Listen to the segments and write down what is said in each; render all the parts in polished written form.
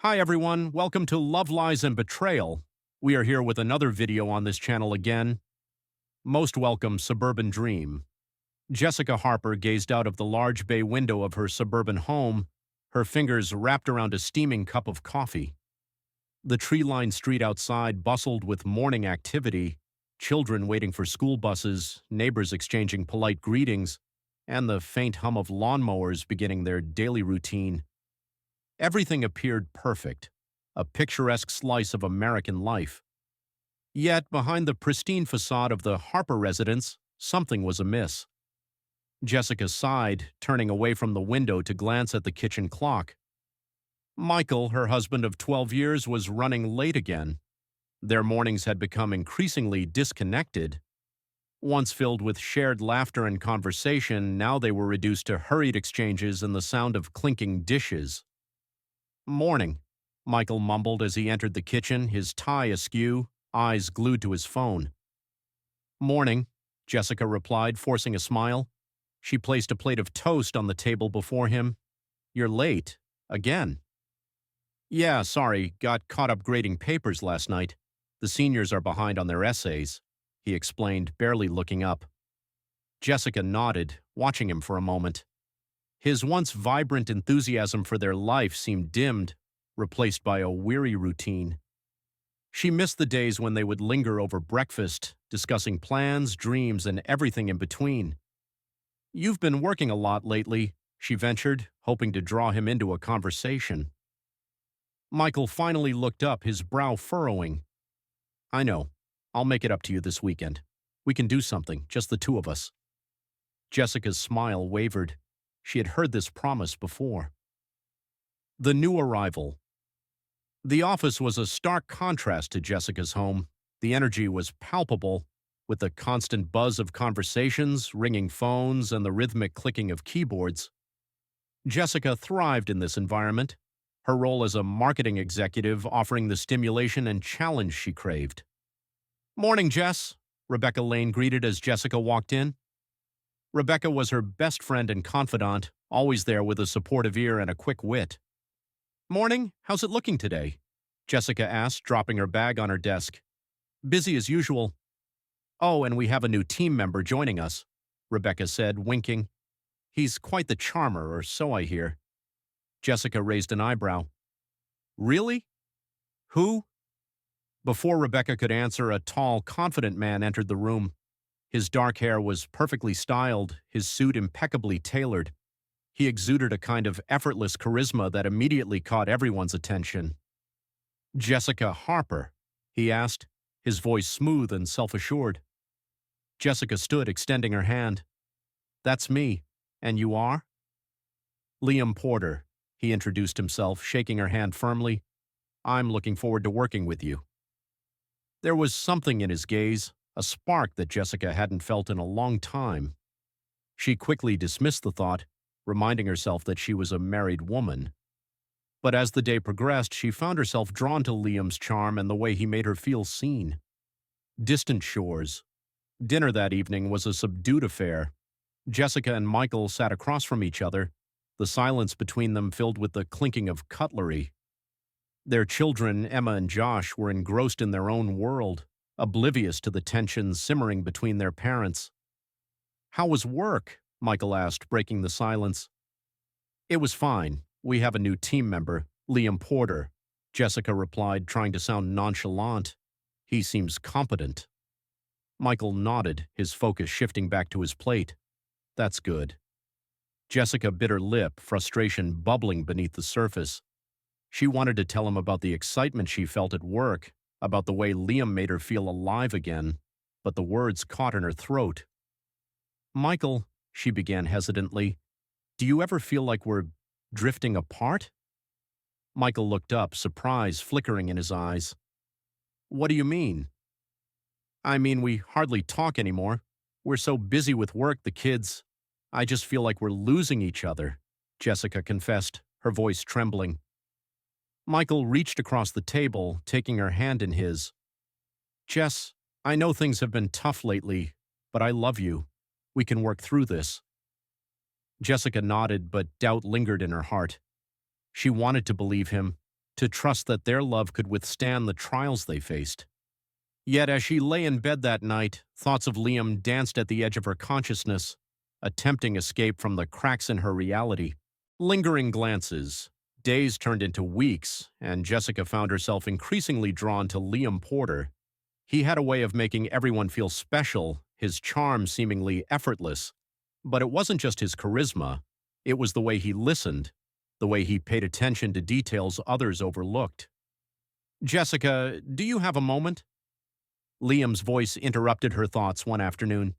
Hi everyone, welcome to Love, Lies, and Betrayal. We are here with another video on this channel again. Most welcome, Suburban Dream. Jessica Harper gazed out of the large bay window of her suburban home, her fingers wrapped around a steaming cup of coffee. The tree-lined street outside bustled with morning activity, children waiting for school buses, neighbors exchanging polite greetings, and the faint hum of lawnmowers beginning their daily routine. Everything appeared perfect, a picturesque slice of American life. Yet, behind the pristine facade of the Harper residence, something was amiss. Jessica sighed, turning away from the window to glance at the kitchen clock. Michael, her husband of 12 years, was running late again. Their mornings had become increasingly disconnected. Once filled with shared laughter and conversation, now they were reduced to hurried exchanges and the sound of clinking dishes. "Morning," Michael mumbled as he entered the kitchen, his tie askew, eyes glued to his phone. "Morning," Jessica replied, forcing a smile. She placed a plate of toast on the table before him. "You're late. Again." "Yeah, sorry, got caught up grading papers last night. The seniors are behind on their essays," he explained, barely looking up. Jessica nodded, watching him for a moment. His once vibrant enthusiasm for their life seemed dimmed, replaced by a weary routine. She missed the days when they would linger over breakfast, discussing plans, dreams, and everything in between. "You've been working a lot lately," she ventured, hoping to draw him into a conversation. Michael finally looked up, his brow furrowing. "I know. I'll make it up to you this weekend. We can do something, just the two of us." Jessica's smile wavered. She had heard this promise before. The new arrival. The office was a stark contrast to Jessica's home. The energy was palpable, with the constant buzz of conversations, ringing phones, and the rhythmic clicking of keyboards. Jessica thrived in this environment, her role as a marketing executive offering the stimulation and challenge she craved. "Morning, Jess," Rebecca Lane greeted as Jessica walked in. Rebecca was her best friend and confidant, always there with a supportive ear and a quick wit. "Morning, how's it looking today?" Jessica asked, dropping her bag on her desk. "Busy as usual." "Oh, and we have a new team member joining us," Rebecca said, winking. "He's quite the charmer, or so I hear." Jessica raised an eyebrow. "Really? Who?" Before Rebecca could answer, a tall, confident man entered the room. His dark hair was perfectly styled, his suit impeccably tailored. He exuded a kind of effortless charisma that immediately caught everyone's attention. "Jessica Harper?" he asked, his voice smooth and self-assured. Jessica stood, extending her hand. "That's me. And you are?" "Liam Porter," he introduced himself, shaking her hand firmly. "I'm looking forward to working with you." There was something in his gaze, a spark that Jessica hadn't felt in a long time. She quickly dismissed the thought, reminding herself that she was a married woman. But as the day progressed, she found herself drawn to Liam's charm and the way he made her feel seen. Distant shores. Dinner that evening was a subdued affair. Jessica and Michael sat across from each other, the silence between them filled with the clinking of cutlery. Their children, Emma and Josh, were engrossed in their own world, oblivious to the tensions simmering between their parents. "How was work?" Michael asked, breaking the silence. "It was fine. We have a new team member, Liam Porter," Jessica replied, trying to sound nonchalant. "He seems competent." Michael nodded, his focus shifting back to his plate. "That's good." Jessica bit her lip, frustration bubbling beneath the surface. She wanted to tell him about the excitement she felt at work, about the way Liam made her feel alive again, but the words caught in her throat. "Michael," she began hesitantly, "do you ever feel like we're drifting apart?" Michael looked up, surprise flickering in his eyes. "What do you mean?" "I mean, we hardly talk anymore. We're so busy with work, the kids. I just feel like we're losing each other," Jessica confessed, her voice trembling. Michael reached across the table, taking her hand in his. "Jess, I know things have been tough lately, but I love you. We can work through this." Jessica nodded, but doubt lingered in her heart. She wanted to believe him. to trust that their love could withstand the trials they faced. Yet as she lay in bed that night, thoughts of Liam danced at the edge of her consciousness, a tempting escape from the cracks in her reality. Lingering glances. Days turned into weeks, and Jessica found herself increasingly drawn to Liam Porter. He had a way of making everyone feel special, his charm seemingly effortless. But it wasn't just his charisma, it was the way he listened, the way he paid attention to details others overlooked. "Jessica, do you have a moment?" Liam's voice interrupted her thoughts one afternoon.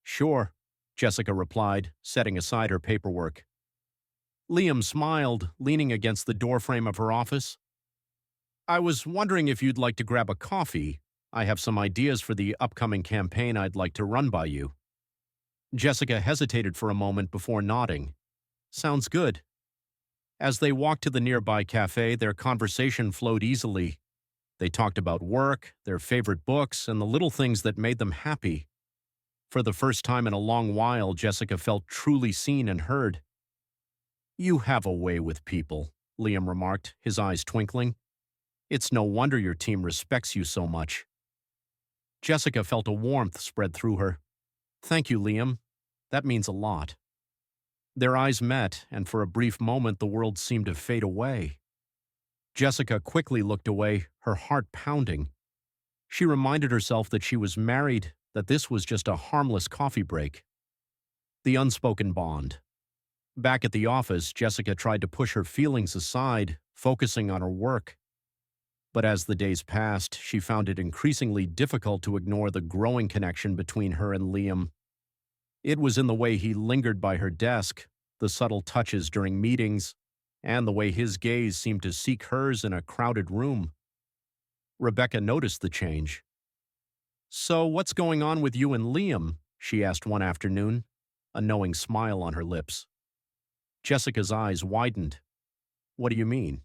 "Sure," Jessica replied, setting aside her paperwork. Liam smiled, leaning against the doorframe of her office. "I was wondering if you'd like to grab a coffee. I have some ideas for the upcoming campaign I'd like to run by you." Jessica hesitated for a moment before nodding. "Sounds good." As they walked to the nearby cafe, their conversation flowed easily. They talked about work, their favorite books, and the little things that made them happy. For the first time in a long while, Jessica felt truly seen and heard. "You have a way with people," Liam remarked, his eyes twinkling. "It's no wonder your team respects you so much." Jessica felt a warmth spread through her. "Thank you, Liam. That means a lot." Their eyes met, and for a brief moment the world seemed to fade away. Jessica quickly looked away, her heart pounding. She reminded herself that she was married, that this was just a harmless coffee break. The unspoken bond. Back at the office, Jessica tried to push her feelings aside, focusing on her work. But as the days passed, she found it increasingly difficult to ignore the growing connection between her and Liam. It was in the way he lingered by her desk, the subtle touches during meetings, and the way his gaze seemed to seek hers in a crowded room. Rebecca noticed the change. "So what's going on with you and Liam?" she asked one afternoon, a knowing smile on her lips. Jessica's eyes widened. "What do you mean?"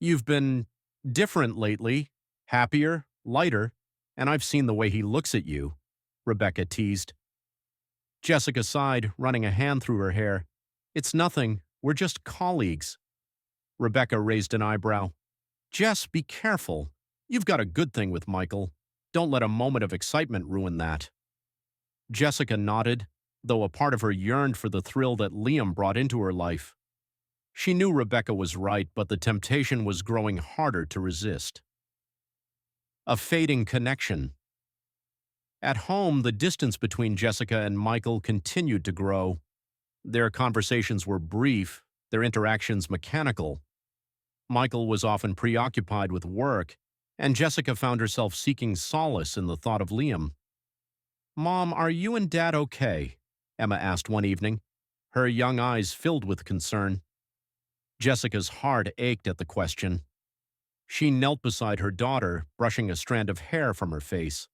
"You've been different lately, happier, lighter, and I've seen the way he looks at you," Rebecca teased. Jessica sighed, running a hand through her hair. "It's nothing. We're just colleagues." Rebecca raised an eyebrow. "Jess, be careful. You've got a good thing with Michael. Don't let a moment of excitement ruin that." Jessica nodded, though a part of her yearned for the thrill that Liam brought into her life. She knew Rebecca was right, but the temptation was growing harder to resist. A fading connection. At home, the distance between Jessica and Michael continued to grow. Their conversations were brief, their interactions mechanical. Michael was often preoccupied with work, and Jessica found herself seeking solace in the thought of Liam. "Mom, are you and Dad okay?" Emma asked one evening, her young eyes filled with concern. Jessica's heart ached at the question. She knelt beside her daughter, brushing a strand of hair from her face.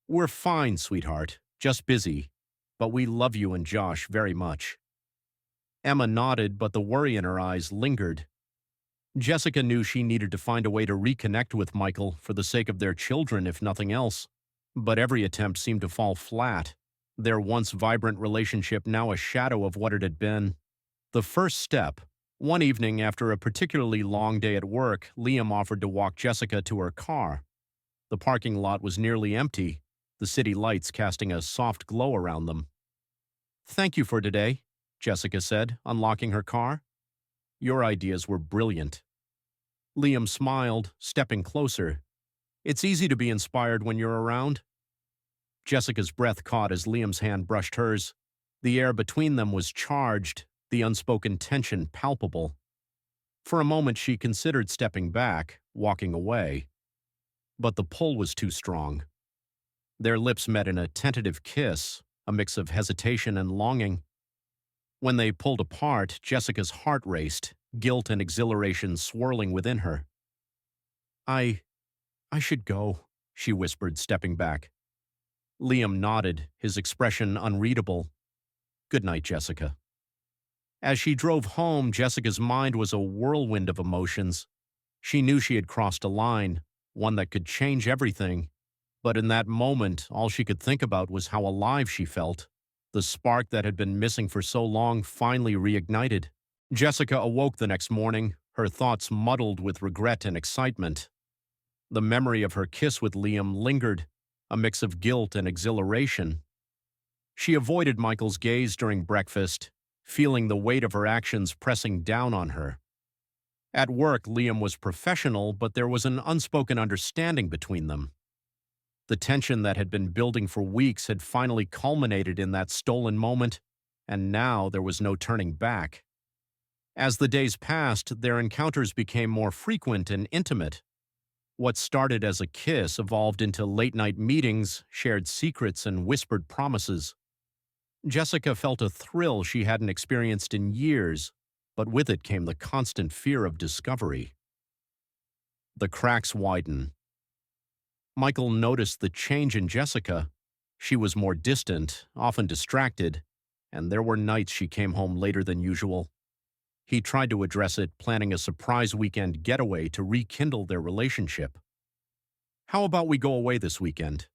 "We're fine, sweetheart, just busy, but we love you and Josh very much." Emma nodded, but the worry in her eyes lingered. Jessica knew she needed to find a way to reconnect with Michael for the sake of their children, if nothing else. But every attempt seemed to fall flat, their once vibrant relationship now a shadow of what it had been. The first step. One evening, after a particularly long day at work, Liam offered to walk Jessica to her car. The parking lot was nearly empty, the city lights casting a soft glow around them. "Thank you for today," Jessica said, unlocking her car. "Your ideas were brilliant." Liam smiled, stepping closer. "It's easy to be inspired when you're around." Jessica's breath caught as Liam's hand brushed hers. The air between them was charged, the unspoken tension palpable. For a moment she considered stepping back, walking away. But the pull was too strong. Their lips met in a tentative kiss, a mix of hesitation and longing. When they pulled apart, Jessica's heart raced, guilt and exhilaration swirling within her. I should go," she whispered, stepping back. Liam nodded, his expression unreadable. "Good night, Jessica." As she drove home, Jessica's mind was a whirlwind of emotions. She knew she had crossed a line, one that could change everything. But in that moment, all she could think about was how alive she felt. The spark that had been missing for so long finally reignited. Jessica awoke the next morning, her thoughts muddled with regret and excitement. The memory of her kiss with Liam lingered, a mix of guilt and exhilaration. She avoided Michael's gaze during breakfast, feeling the weight of her actions pressing down on her. At work, Liam was professional, but there was an unspoken understanding between them. The tension that had been building for weeks had finally culminated in that stolen moment, and now there was no turning back. As the days passed, their encounters became more frequent and intimate. What started as a kiss evolved into late-night meetings, shared secrets, and whispered promises. Jessica felt a thrill she hadn't experienced in years, but with it came the constant fear of discovery. The cracks widen. Michael noticed the change in Jessica. She was more distant, often distracted, and there were nights she came home later than usual. He tried to address it, planning a surprise weekend getaway to rekindle their relationship. "How about we go away this weekend?"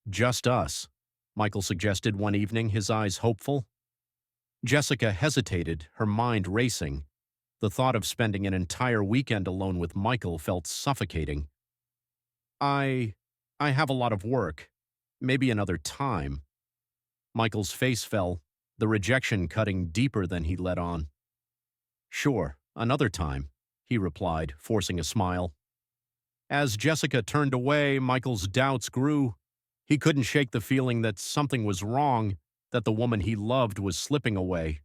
"Just us," Michael suggested one evening, his eyes hopeful. Jessica hesitated, her mind racing. The thought of spending an entire weekend alone with Michael felt suffocating. I have a lot of work. Maybe another time." Michael's face fell, the rejection cutting deeper than he let on. "Sure, another time," he replied, forcing a smile. As Jessica turned away, Michael's doubts grew. He couldn't shake the feeling that something was wrong, that the woman he loved was slipping away.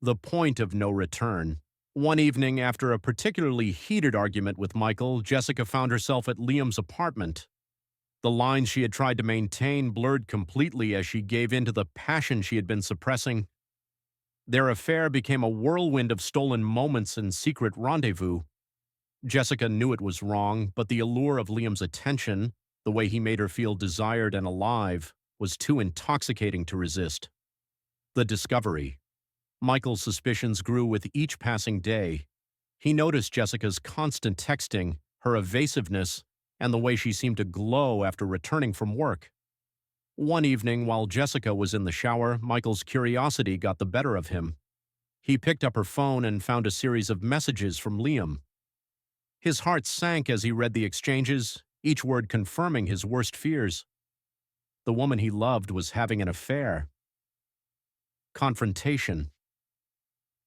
The point of no return. One evening, after a particularly heated argument with Michael, Jessica found herself at Liam's apartment. The lines she had tried to maintain blurred completely as she gave in to the passion she had been suppressing. Their affair became a whirlwind of stolen moments and secret rendezvous. Jessica knew it was wrong, but the allure of Liam's attention, the way he made her feel desired and alive, was too intoxicating to resist. The discovery. Michael's suspicions grew with each passing day. He noticed Jessica's constant texting, her evasiveness, and the way she seemed to glow after returning from work. One evening, while Jessica was in the shower, Michael's curiosity got the better of him. He picked up her phone and found a series of messages from Liam. His heart sank as he read the exchanges, each word confirming his worst fears. The woman he loved was having an affair. Confrontation.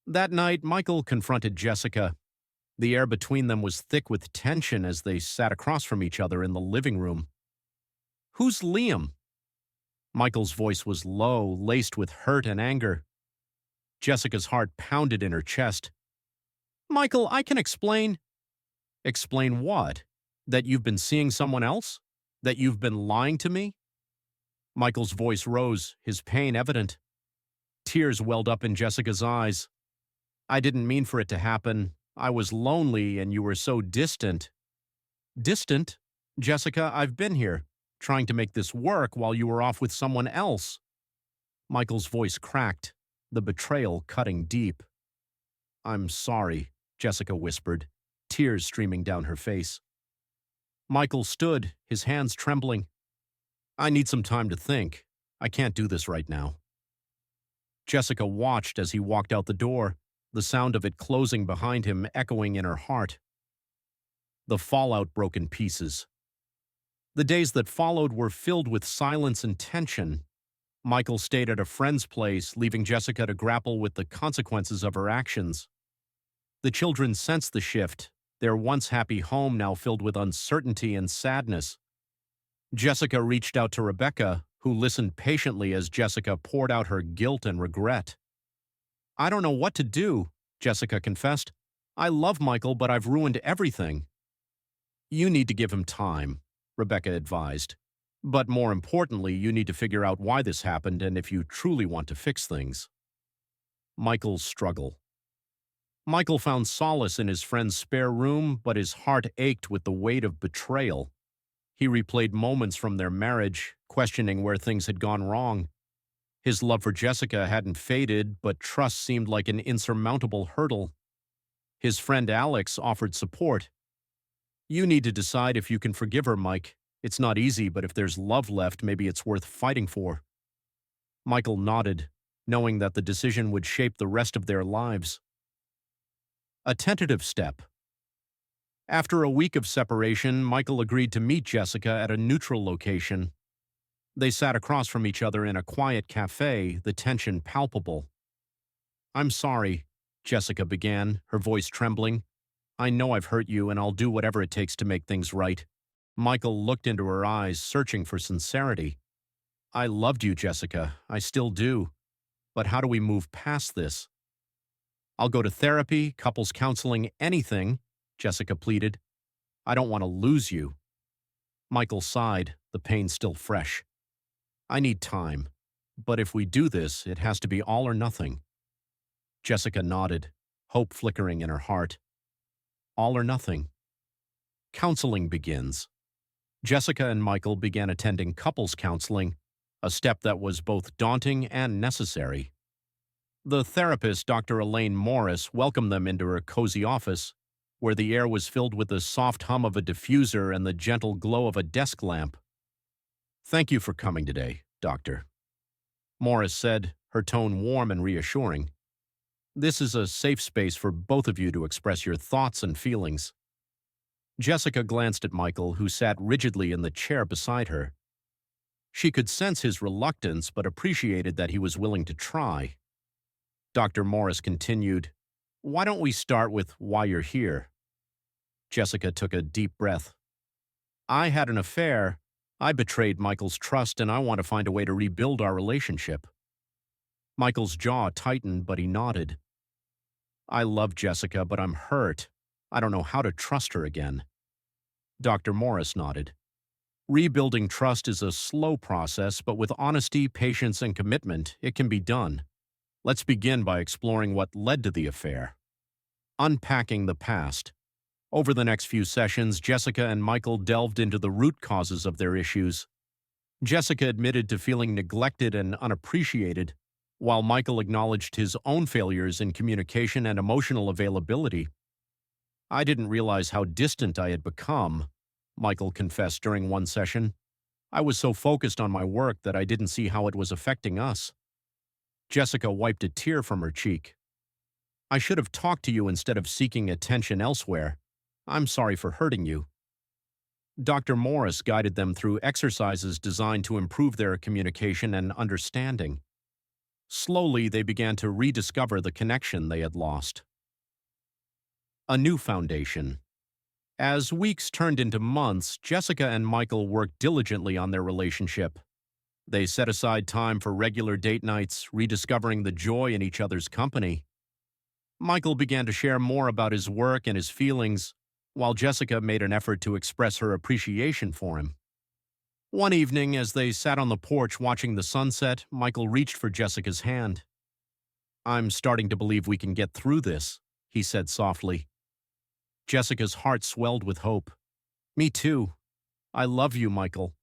That night, Michael confronted Jessica. The air between them was thick with tension as they sat across from each other in the living room. "Who's Liam?" Michael's voice was low, laced with hurt and anger. Jessica's heart pounded in her chest. "Michael, I can explain." "Explain what? That you've been seeing someone else? That you've been lying to me?" Michael's voice rose, his pain evident. Tears welled up in Jessica's eyes. "I didn't mean for it to happen. I was lonely and you were so distant." "Distant? Jessica, I've been here, trying to make this work while you were off with someone else." Michael's voice cracked, the betrayal cutting deep. "I'm sorry," Jessica whispered, tears streaming down her face. Michael stood, his hands trembling. "I need some time to think. I can't do this right now." Jessica watched as he walked out the door, the sound of it closing behind him echoing in her heart. The fallout broke in pieces. The days that followed were filled with silence and tension. Michael stayed at a friend's place, leaving Jessica to grapple with the consequences of her actions. The children sensed the shift, their once happy home now filled with uncertainty and sadness. Jessica reached out to Rebecca, who listened patiently as Jessica poured out her guilt and regret. "I don't know what to do," Jessica confessed. "I love Michael, but I've ruined everything." "You need to give him time," Rebecca advised. "But more importantly, you need to figure out why this happened and if you truly want to fix things." Michael's struggle. Michael found solace in his friend's spare room, but his heart ached with the weight of betrayal. He replayed moments from their marriage, questioning where things had gone wrong. His love for Jessica hadn't faded, but trust seemed like an insurmountable hurdle. His friend Alex offered support. "You need to decide if you can forgive her, Mike. It's not easy, but if there's love left, maybe it's worth fighting for." Michael nodded, knowing that the decision would shape the rest of their lives. A tentative step. After a week of separation, Michael agreed to meet Jessica at a neutral location. They sat across from each other in a quiet cafe, the tension palpable. "I'm sorry," Jessica began, her voice trembling. "I know I've hurt you, and I'll do whatever it takes to make things right." Michael looked into her eyes, searching for sincerity. "I loved you, Jessica. I still do. But how do we move past this?" "I'll go to therapy, couples counseling, anything," Jessica pleaded. "I don't want to lose you." Michael sighed, the pain still fresh. "I need time. But if we do this, it has to be all or nothing." Jessica nodded, hope flickering in her heart. All or nothing. Counseling begins. Jessica and Michael began attending couples counseling, a step that was both daunting and necessary. The therapist, Dr. Elaine Morris, welcomed them into her cozy office, where the air was filled with the soft hum of a diffuser and the gentle glow of a desk lamp. "Thank you for coming today, Doctor," Morris said, her tone warm and reassuring. "This is a safe space for both of you to express your thoughts and feelings." Jessica glanced at Michael, who sat rigidly in the chair beside her. She could sense his reluctance, but appreciated that he was willing to try. Dr. Morris continued, "Why don't we start with why you're here?" Jessica took a deep breath. "I had an affair. I betrayed Michael's trust, and I want to find a way to rebuild our relationship." Michael's jaw tightened, but he nodded. "I love Jessica, but I'm hurt. I don't know how to trust her again." Dr. Morris nodded. "Rebuilding trust is a slow process, but with honesty, patience, and commitment, it can be done. Let's begin by exploring what led to the affair. Unpacking the past." Over the next few sessions, Jessica and Michael delved into the root causes of their issues. Jessica admitted to feeling neglected and unappreciated, while Michael acknowledged his own failures in communication and emotional availability. "I didn't realize how distant I had become," Michael confessed during one session. "I was so focused on my work that I didn't see how it was affecting us." Jessica wiped a tear from her cheek. "I should have talked to you instead of seeking attention elsewhere. I'm sorry for hurting you." Dr. Morris guided them through exercises designed to improve their communication and understanding. Slowly, they began to rediscover the connection they had lost. A new foundation. As weeks turned into months, Jessica and Michael worked diligently on their relationship. They set aside time for regular date nights, rediscovering the joy in each other's company. Michael began to share more about his work and his feelings, while Jessica made an effort to express her appreciation for him. One evening, as they sat on the porch watching the sunset, Michael reached for Jessica's hand. "I'm starting to believe we can get through this," he said softly. Jessica's heart swelled with hope. "Me too. I love you, Michael."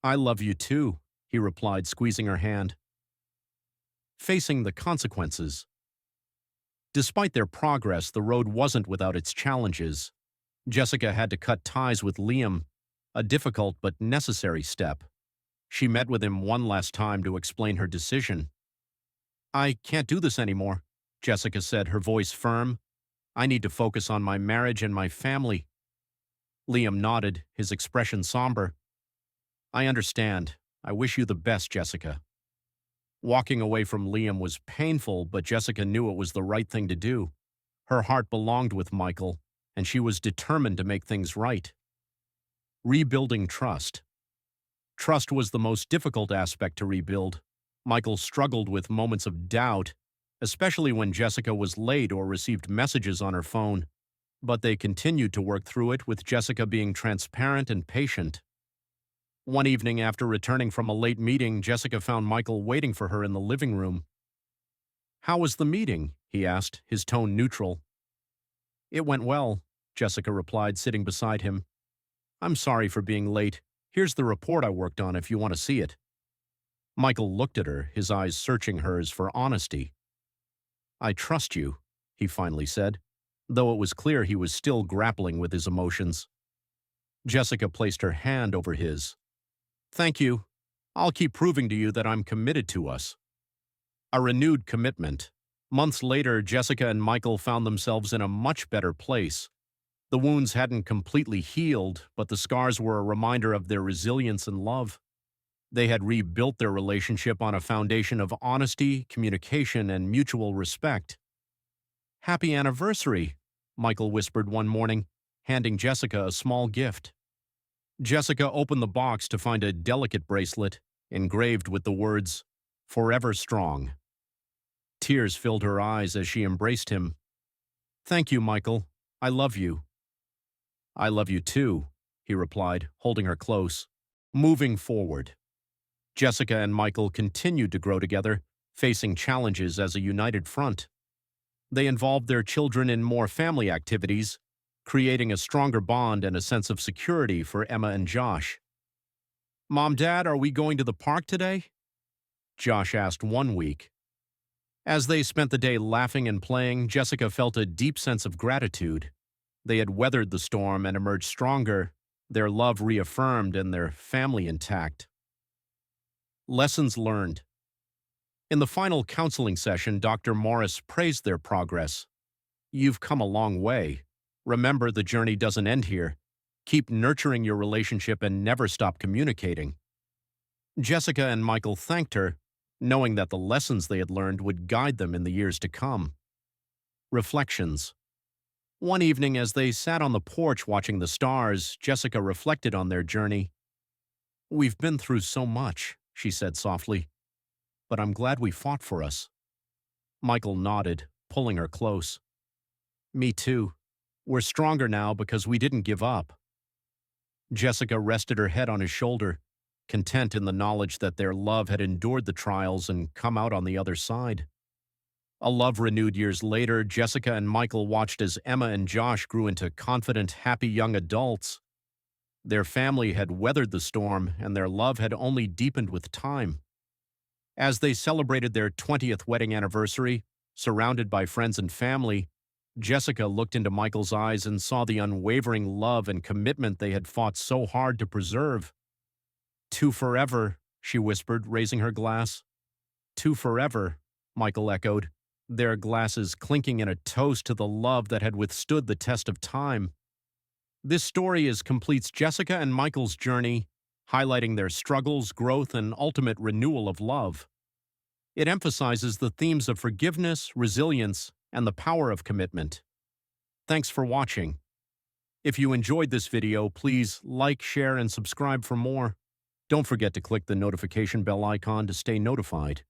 "I love you too," he replied, squeezing her hand. Facing the consequences. Despite their progress, the road wasn't without its challenges. Jessica had to cut ties with Liam, a difficult but necessary step. She met with him one last time to explain her decision. "I can't do this anymore," Jessica said, her voice firm. "I need to focus on my marriage and my family." Liam nodded, his expression somber. "I understand. I wish you the best, Jessica." Walking away from Liam was painful, but Jessica knew it was the right thing to do. Her heart belonged with Michael, and she was determined to make things right. Rebuilding trust. Trust was the most difficult aspect to rebuild. Michael struggled with moments of doubt, especially when Jessica was late or received messages on her phone. But they continued to work through it, with Jessica being transparent and patient. One evening, after returning from a late meeting, Jessica found Michael waiting for her in the living room. "How was the meeting?" he asked, his tone neutral. "It went well," Jessica replied, sitting beside him. "I'm sorry for being late. Here's the report I worked on if you want to see it." Michael looked at her, his eyes searching hers for honesty. "I trust you," he finally said, though it was clear he was still grappling with his emotions. Jessica placed her hand over his. "Thank you. I'll keep proving to you that I'm committed to us." A renewed commitment. Months later, Jessica and Michael found themselves in a much better place. The wounds hadn't completely healed, but the scars were a reminder of their resilience and love. They had rebuilt their relationship on a foundation of honesty, communication, and mutual respect. "Happy anniversary," Michael whispered one morning, handing Jessica a small gift. Jessica opened the box to find a delicate bracelet engraved with the words, "Forever Strong." Tears filled her eyes as she embraced him. "Thank you, Michael. I love you." "I love you too," he replied, holding her close. Moving forward, Jessica and Michael continued to grow together, facing challenges as a united front. They involved their children in more family activities, creating a stronger bond and a sense of security for Emma and Josh. "Mom, Dad, are we going to the park today?" Josh asked one week. As they spent the day laughing and playing, Jessica felt a deep sense of gratitude. They had weathered the storm and emerged stronger, their love reaffirmed and their family intact. Lessons learned. In the final counseling session, Dr. Morris praised their progress. "You've come a long way. Remember, the journey doesn't end here. Keep nurturing your relationship and never stop communicating." Jessica and Michael thanked her, knowing that the lessons they had learned would guide them in the years to come. Reflections. One evening, as they sat on the porch watching the stars, Jessica reflected on their journey. "We've been through so much," she said softly, "but I'm glad we fought for us." Michael nodded, pulling her close. "Me too. We're stronger now because we didn't give up." Jessica rested her head on his shoulder, content in the knowledge that their love had endured the trials and come out on the other side. A love renewed years later, Jessica and Michael watched as Emma and Josh grew into confident, happy young adults. Their family had weathered the storm, and their love had only deepened with time. As they celebrated their 20th wedding anniversary, surrounded by friends and family, Jessica looked into Michael's eyes and saw the unwavering love and commitment they had fought so hard to preserve. "To forever," she whispered, raising her glass. "To forever," Michael echoed, their glasses clinking in a toast to the love that had withstood the test of time. This story completes Jessica and Michael's journey, highlighting their struggles, growth, and ultimate renewal of love. It emphasizes the themes of forgiveness, resilience, and the power of commitment. Thanks for watching. If you enjoyed this video, please like, share, and subscribe for more. Don't forget to click the notification bell icon to stay notified.